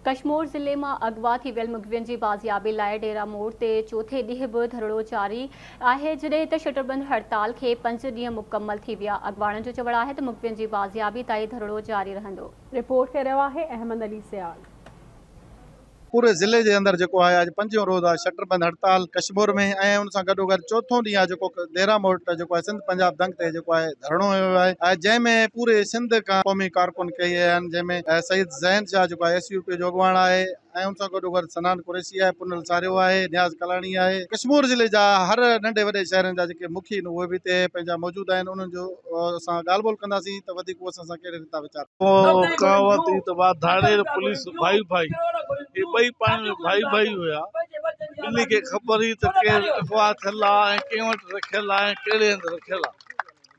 कश्मीर ज़िले में अगवा थी वियल मुखबियन की बाज़ियाबी लाइ डेरा मोड़ ते चौथे ॾींहुं भी धरणो जारी है, जॾहिं त शटरबंद हड़ताल के 5 ॾींहं मुकम्मल थी विया। अगवाणनि जो चवणु आहे त मुखबियन की बाज़ियाबी ताईं धरणो जारी रहंदो। रिपोर्ट करे रहियो आहे अहमद अली सियाल। पूरे ज़िले के अंदर जो है अज 5 रोज़ है शटरबंद हड़ताल कश्मीर में है। उन गॾो चौथों ॾींहुं आहे जो डेरा मोड़ जो है सिंध पंजाब दंग ते जो है धरणो है, जैमें पूरे सिंध का क़ौमी कारकुन कई है, जैमें सईद ज़ैन शाह जो है SUP जो अगवाणा है, उन गॾो सनान कुरैशी है, पुनल सारियो है, न्याज़ कलानी है। कश्मीर ज़िले जा हर नंढे वॾे शहरनि जा जेके मुखी उहे भी हिते पंहिंजा मौजूद आहिनि। उन्हनि जो असां ॻाल्हि ॿोल कंदासीं त वधीक उहे असां सां कहिड़े रीता वीचार कहावत ई त धाड़े पुलिस भाई भाई ये ॿई पाण में भाई भाई हुया। ॿिन्ही खे ख़बर हुई त केरु अफ़वाह थियल आहे ऐं कंहिं वटि रखियल आहे ऐं कहिड़े हंधि रखियल आहे।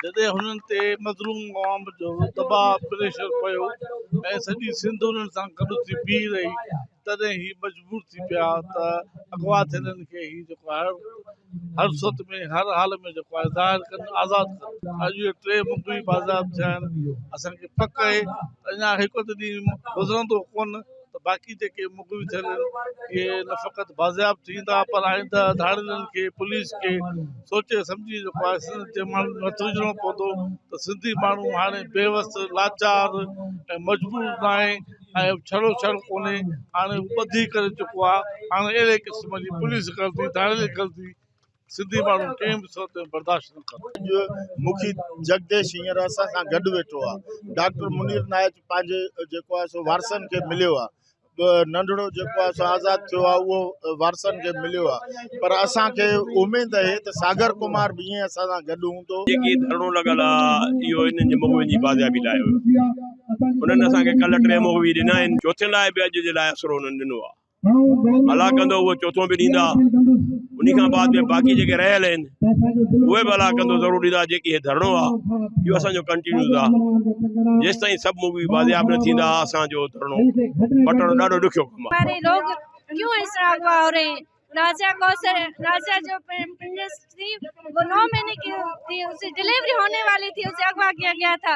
जॾहिं हुननि ते मज़लूम आवाम जो दबाव प्रेशर पियो ऐं सॼी सिंध हुननि सां गॾु थी बीह रही, तॾहिं ही मजबूर थी पिया त अगवा थियलनि खे ही जेको आहे हर सूरत में हर हाल में जेको आहे ज़ाहिर कनि, आज़ादु कनि। अॼु इहे 3 मुखबिर बाज़ाब थिया आहिनि। असांखे पक आहे अञा हिकु ॾींहुं गुज़रंदो कोन त बाक़ी जेके मुखबिर थियल आहिनि इहे न फ़क़ति बाज़ाब थींदा पर आईंदा धाड़ियुनि खे पुलिस खे सोचे सम्झी जेको आहे सिंध जे माण्हुनि हथु विझणो पवंदो त सिंधी माण्हू हाणे बेवस लाचार ऐं मजबूर न आहे ऐं छड़ो छड़ कोन्हे। हाणे ॿधी करे चुको आहे। हाणे अहिड़े क़िस्म जी पुलिस करदी धाड़ियल करदी सिंधी माण्हू कंहिं बि सूरत में बर्दाश्त न कंदो। मुखी जगदेश हींअर असां सां गॾु वेठो आहे। डॉक्टर मुनीर नायक पंहिंजे जेको आहे सो वारसनि खे मिलियो आहे। नंढड़ो जेको आहे सो आज़ादु थियो आहे उहो वारसनि खे मिलियो आहे, पर असांखे उमेद आहे त सागर कुमार बि ईअं असां सां गॾु हूंदो। जेकी धरणो लॻल आहे इहो इन्हनि जे मुखबियुनि जी बाज़ियाबी लाइ हुयो। उन्हनि असांखे कल्ह 3 मुखबिर ॾिना आहिनि, चौथे लाइ बि अॼु जे लाइ असुरो हुननि ॾिनो आहे। अला कंदो उहो चौथों बि ॾींदा, उन खां बाद में बाक़ी जेके रहियल आहिनि उहे बि अला कंदो ज़रूरु ॾींदा। जेकी हे धरणो आहे इहो असांजो कंटिन्यूज़ आहे। जेसि ताईं सभु मुखबिर बाज़ियाब न थींदा असांजो धरणो मटणु ॾाढो ॾुखियो कमु आहे। लोग क्यों इस तरह अगवा हो रहे हैं? नाज़िया कौसर, नाज़िया जो प्रिंसेस थी वो 9 महीने की थी, उसे डिलीवरी होने वाली थी, उसे अगवा किया गया था।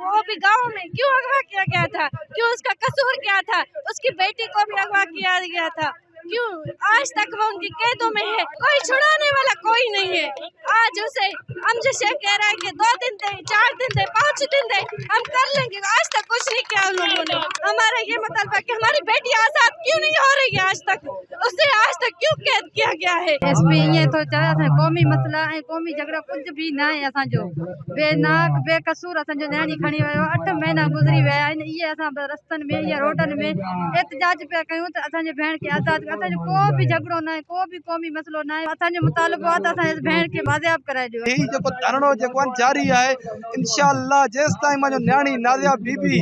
वो भी गांव में क्यों अगवा किया गया था? क्यों? उसका कसूर क्या था? उसकी बेटी को भी अगवा किया गया था। क्यों? आज तक वो उनकी कैदों में है, कोई छुड़ाने वाला कोई नहीं है। आज उसे हम जो शेख कह रहा है कि 2 दिन दे, 4 दिन दे, 5 दिन दे, हम कर लेंगे। आज तक कुछ नहीं किया उन लोगों ने। हमारा ये मतलब है कि हमारी बेटी आजाद क्यों नहीं हो रही है आज तक? उसे आज तक क्यों कैद किया गया है? SP ये तो चाहे क़ौमी मसला है, क़ौमी झगड़ा कुछ भी ना है। असांजो बेनाक बेकसूर असांजो न्याणी खणी वियो, 8 महीना गुज़री विया आहिनि। इहे असां रस्तनि में या रोडनि में एहतजाज पिया कयूं त असांजे भेण खे आज़ादु। असांजो को बि झगड़ो न आहे, को बि क़ौमी मसलो न आहे। असांजो मुतालबो आहे त असां भेण खे बाज़ियाब कराए ॾियो। ही जेको धरणो जेको जारी आहे, इंशाअल्लाह जेसिताईं मुंहिंजो न्याणी नाज़िया बीबी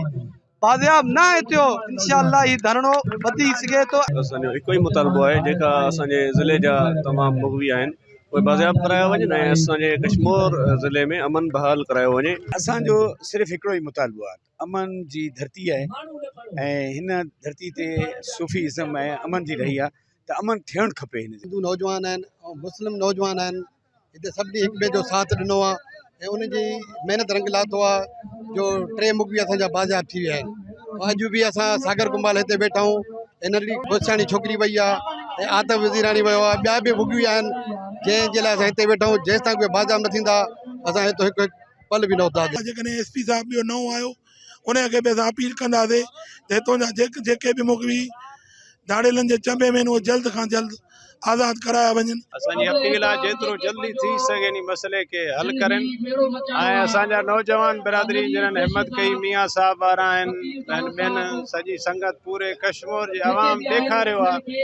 बाज़ियाब न आहे थियो, इंशाअल्लाह ही धरणो वधी सघे थो। असांजो हिकु ई मुतालबो आहे जेका असांजे ज़िले जा तमामु मुखबिर आहिनि उहे बाज़ियाब करायो वञे ऐं असांजे कश्मीर ज़िले में अमन बहाल करायो वञे। असांजो सिर्फ़ु हिकिड़ो ई मुतालबो आहे, अमन जी धरती आहे ऐं हिन धरती ते सूफ़ीज़म ऐं अमन जी रही आहे त अमन थियणु खपे। हिंदू नौजवान आहिनि ऐं मुस्लिम नौजवान आहिनि, हिते सभिनी हिक ॿिए जो साथ ॾिनो आहे ऐं उनजी महिनत रंग लाथो आहे जो 3 मुखबिर असांजा बाज़ियाब थी विया आहिनि। अॼु बि असां सागर कुंभाल हिते वेठा आहियूं। हिन गोसाणी छोकिरी वई आहे ऐं आतफ वज़ीराणी वियो आहे। ॿिया बि मुखबिर आहिनि जंहिंजे लाइ असां हिते वेठा आहियूं। जेसि ताईं उहे बाज़ियाब न थींदा असां हिते हिकु पल बि न उथंदासीं। जेकॾहिं SP साहिब ॿियो नओं आयो उनखे बि असां अपील कंदासीं त हितां जा जेके बि मुखबिर धाड़ियलनि जे चंबे में उहे जल्द खां जल्द आज़ादु कराया वञनि। असांजी अपील आहे जेतिरो जल्दी थी सघे इन मसइले खे हल करनि ऐं असांजा नौजवान बिरादरी जिन्हनि हिमत कई, मियाँ साहब वारा आहिनि, ॿियनि सॼी संगत पूरे कश्मीर जी आवाम ॾेखारियो आहे,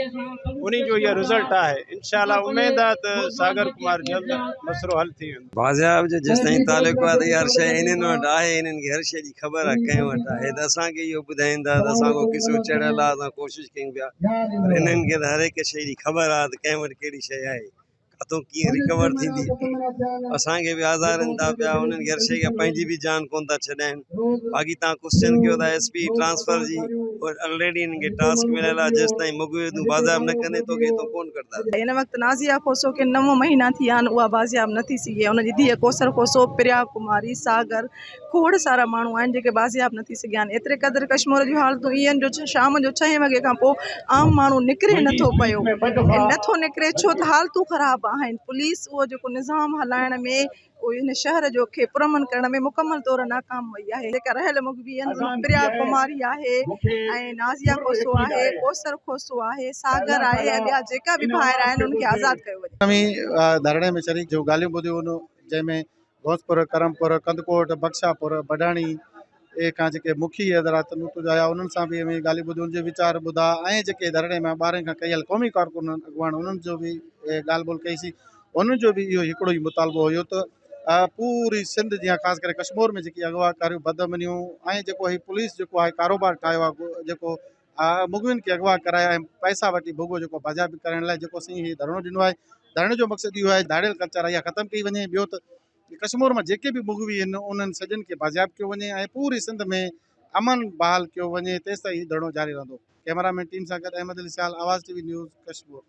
उन जो इहो रिज़ल्ट आहे। इंशाअल्लाह उमेद आहे त सागर कुमार जल्द मसइलो हल थी वेंदो। बाज़ियाब जो जेसिताईं तालुक़ु आहे त हर शइ इन्हनि वटि आहे, इन्हनि खे हर शइ जी ख़बर आहे कंहिं वटि आहे। त असांखे इहो ॿुधाईंदा त असां को किसो चढ़ियल आहे, असां कोशिशि कयूं पिया, पर इन्हनि खे त हर हिकु शइ जी ख़बर आहे त कंहिं वटि कहिड़ी शइ आहे। किथां कीअं रिकवर थींदी। असांखे बि आज़ारनि था पिया, उन्हनि खे हर शइ खे पंहिंजी बि जान कोन था छॾाइनि। बाक़ी तव्हां क्वेश्चन कयो था SP ट्रांसफर जी, ऑलरेडी हिननि खे टास्क मिलियल आहे, जेसि ताईं मुगवे तूं बाज़ाब न कंदे तोखे हितां कोन करंदा। हिन वक़्तु नाज़िया खोसो खे 9 महीना थी विया आहिनि, उहा बाज़ियाब नथी सघे। उनजी धीअ कौसर खोसो, प्रिया कुमारी, सागर, खोड़ सारा माण्हू आहिनि जेके बाज़ियाब नथी सघिया आहिनि। एतिरे क़दुरु कश्मीर जूं हालतूं इहे आहिनि जो शाम जो 6 वॻे खां पोइ आम माण्हू निकिरे नथो पियो, नथो निकिरे छो त हालतूं ख़राबु आहिनि। पुलिस उहो जेको निज़ाम हलाइण में, इन शहर जो खे पुरमन करण में मुकमल तौर नाकाम वई आहे। जेका रहियल मुगवी आहिनि, प्रिया कुमारी आहे ऐं नाज़िया खोसो आहे, कौसर खोसो आहे, सागर आहे, ऐं ॿिया जेका बि ॿाहिरि आहिनि उनखे आज़ादु कयो वञे। धरणे में शरीक जो ॻाल्हियूं ॿुधियूं उन जंहिंमें घोसपुर, करमपुर, कंदकोट, बख्शापुर, बडाणी खां जेके मुखी हज़रात नूतुजा आया उन्हनि सां बि ॻाल्हियूं ॿुधियूं, उनजे वीचार ॿुधा ऐं जेके धरणे में 12 खां कयल क़ौमी कारकुन अॻुवान उन्हनि जो बि ॻाल्हि ॿोल कईसीं। उन्हनि जो बि इहो हिकिड़ो ई मुतालबो हुयो त पूरी सिंध जीअं ख़ासि करे कश्मीर में जेकी अगवाकारियूं बदमनियूं ऐं जेको ही पुलिस जेको आहे कारोबार ठाहियो आहे, जेको मुगवियुनि खे अगवा कराया ऐं पैसा वठी भुॻो जेको बाज़ाबी करण लाइ जेको असीं हीउ धरणो ॾिनो आहे। धरणे जो मक़सदु इहो आहे धाड़ियल कल्चर इहा ख़तमु कई वञे। ॿियो त कश्मीर में जेके बि मुगवी आहिनि उन्हनि सॼनि खे बाज़ाब कयो वञे ऐं पूरी सिंध में अमन बहाल कयो वञे, तेसिताईं हीउ धरणो जारी रहंदो। कैमरामैन टीम सां गॾु अहमद अली सियाल, आवाज़ TV न्यूज़, कश्मीर।